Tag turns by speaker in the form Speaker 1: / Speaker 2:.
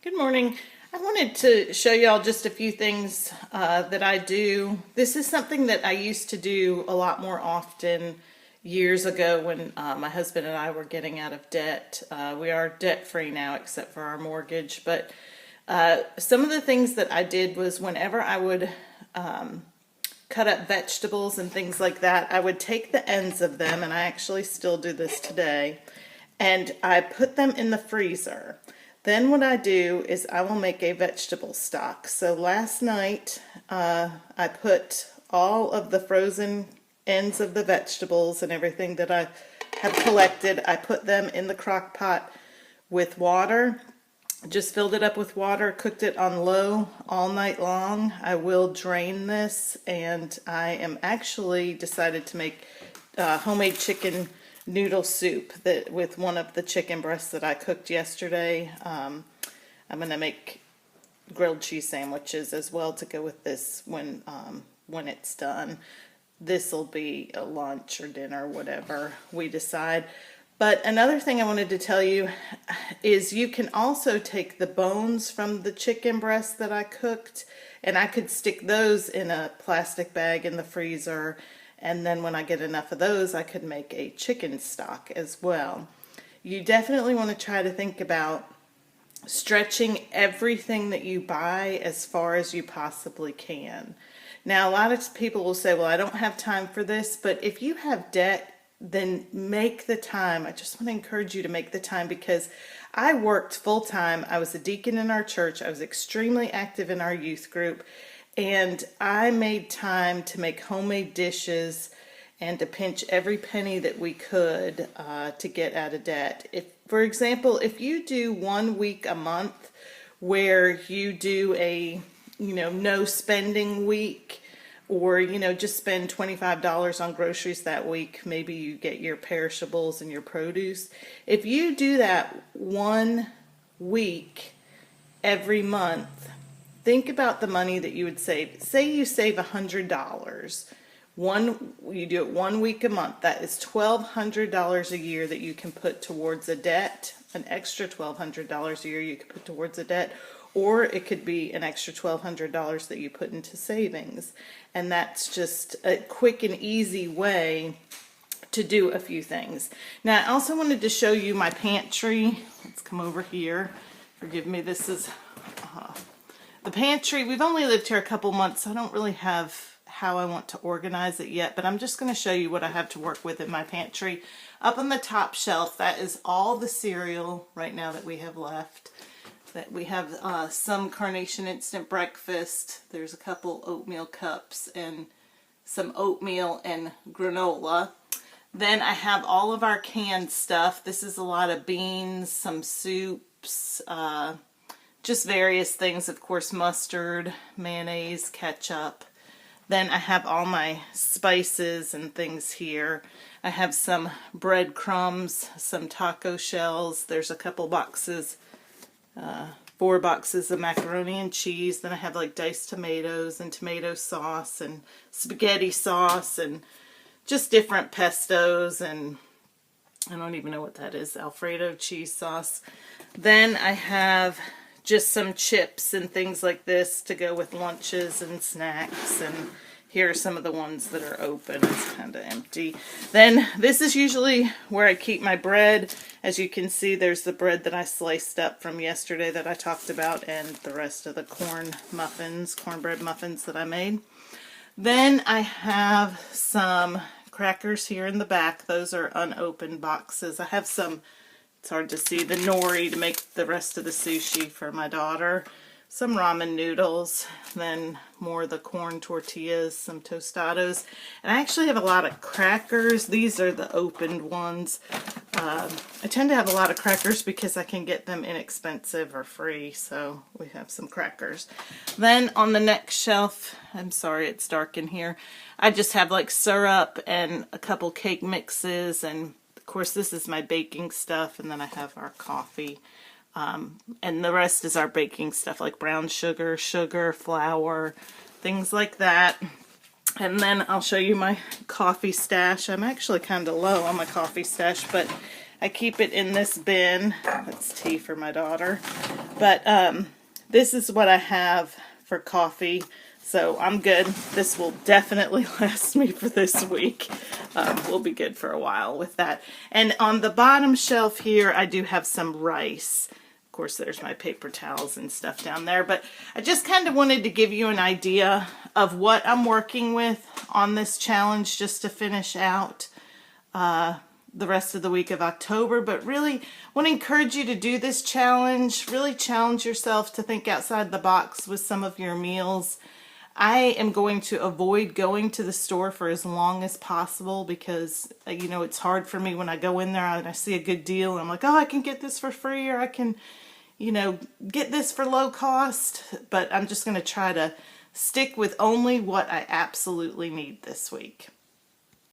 Speaker 1: Good morning. I wanted to show y'all just a few things that I do. This is something that I used to do a lot more often years ago when my husband and I were getting out of debt. We are debt free now except for our mortgage, but some of the things that I did was whenever I would cut up vegetables and things like that, I would take the ends of them, and I actually still do this today, and I put them in the freezer. Then what I do is I will make a vegetable stock. So last night I put all of the frozen ends of the vegetables and everything that I have collected, I put them in the crock pot with water. Just filled it up with water, cooked it on low all night long. I will drain this, and I am actually decided to make homemade chicken noodle soup that with one of the chicken breasts that I cooked yesterday. I'm going to make grilled cheese sandwiches as well to go with this when it's done. This will be a lunch or dinner, whatever we decide. But another thing I wanted to tell you is you can also take the bones from the chicken breast that I cooked, and I could stick those in a plastic bag in the freezer, and then when I get enough of those I could make a chicken stock as well. You definitely want to try to think about stretching everything that you buy as far as you possibly can. Now, a lot of people will say, well, I don't have time for this, but if you have debt, then make the time. I just want to encourage you to make the time, because I worked full time. I was a deacon in our church. I was extremely active in our youth group, and I made time to make homemade dishes and to pinch every penny that we could to get out of debt. If, for example, if you do 1 week a month where you do a no spending week, or just spend $25 on groceries that week, maybe you get your perishables and your produce. If you do that 1 week every month, think about the money that you would save. Say you save $100. You do it 1 week a month. That is $1,200 a year that you can put towards a debt. An extra $1,200 a year you can put towards a debt, or it could be an extra $1,200 that you put into savings. And that's just a quick and easy way to do a few things. Now, I also wanted to show you my pantry. Let's come over here. Forgive me, this is the pantry. We've only lived here a couple months, so I don't really have how I want to organize it yet, but I'm just going to show you what I have to work with in my pantry. Up on the top shelf, that is all the cereal right now that we have left. That we have some Carnation Instant Breakfast. There's a couple oatmeal cups and some oatmeal and granola. Then I have all of our canned stuff. This is a lot of beans, some soups, just various things. Of course, mustard, mayonnaise, ketchup. Then I have all my spices and things here. I have some breadcrumbs, some taco shells. There's a couple boxes, 4 boxes of macaroni and cheese. Then I have like diced tomatoes and tomato sauce and spaghetti sauce and just different pestos, and I don't even know what that is, Alfredo cheese sauce. Then I have just some chips and things like this to go with lunches and snacks, and here are some of the ones that are open. It's kind of empty. Then this is usually where I keep my bread. As you can see, there's the bread that I sliced up from yesterday that I talked about, and the rest of the cornbread muffins that I made. Then I have some crackers here in the back. Those are unopened boxes. I have some, it's hard to see, the nori to make the rest of the sushi for my daughter. Some ramen noodles, then more of the corn tortillas, some tostados. And I actually have a lot of crackers. These are the opened ones. I tend to have a lot of crackers because I can get them inexpensive or free, so we have some crackers. Then on the next shelf, I'm sorry it's dark in here, I just have like syrup and a couple cake mixes, and of course this is my baking stuff, and then I have our coffee. And the rest is our baking stuff, like brown sugar, flour, things like that. And then I'll show you my coffee stash. I'm actually kind of low on my coffee stash, but I keep it in this bin. That's tea for my daughter. But this is what I have for coffee. So I'm good. This will definitely last me for this week. We'll be good for a while with that. And on the bottom shelf here, I do have some rice. Of course, there's my paper towels and stuff down there. But I just kind of wanted to give you an idea of what I'm working with on this challenge just to finish out the rest of the week of October. But really want to encourage you to do this challenge. Really challenge yourself to think outside the box with some of your meals. I am going to avoid going to the store for as long as possible because, you know, it's hard for me when I go in there and I see a good deal and I'm like, oh, I can get this for free, or I can, you know, get this for low cost. But I'm just going to try to stick with only what I absolutely need this week.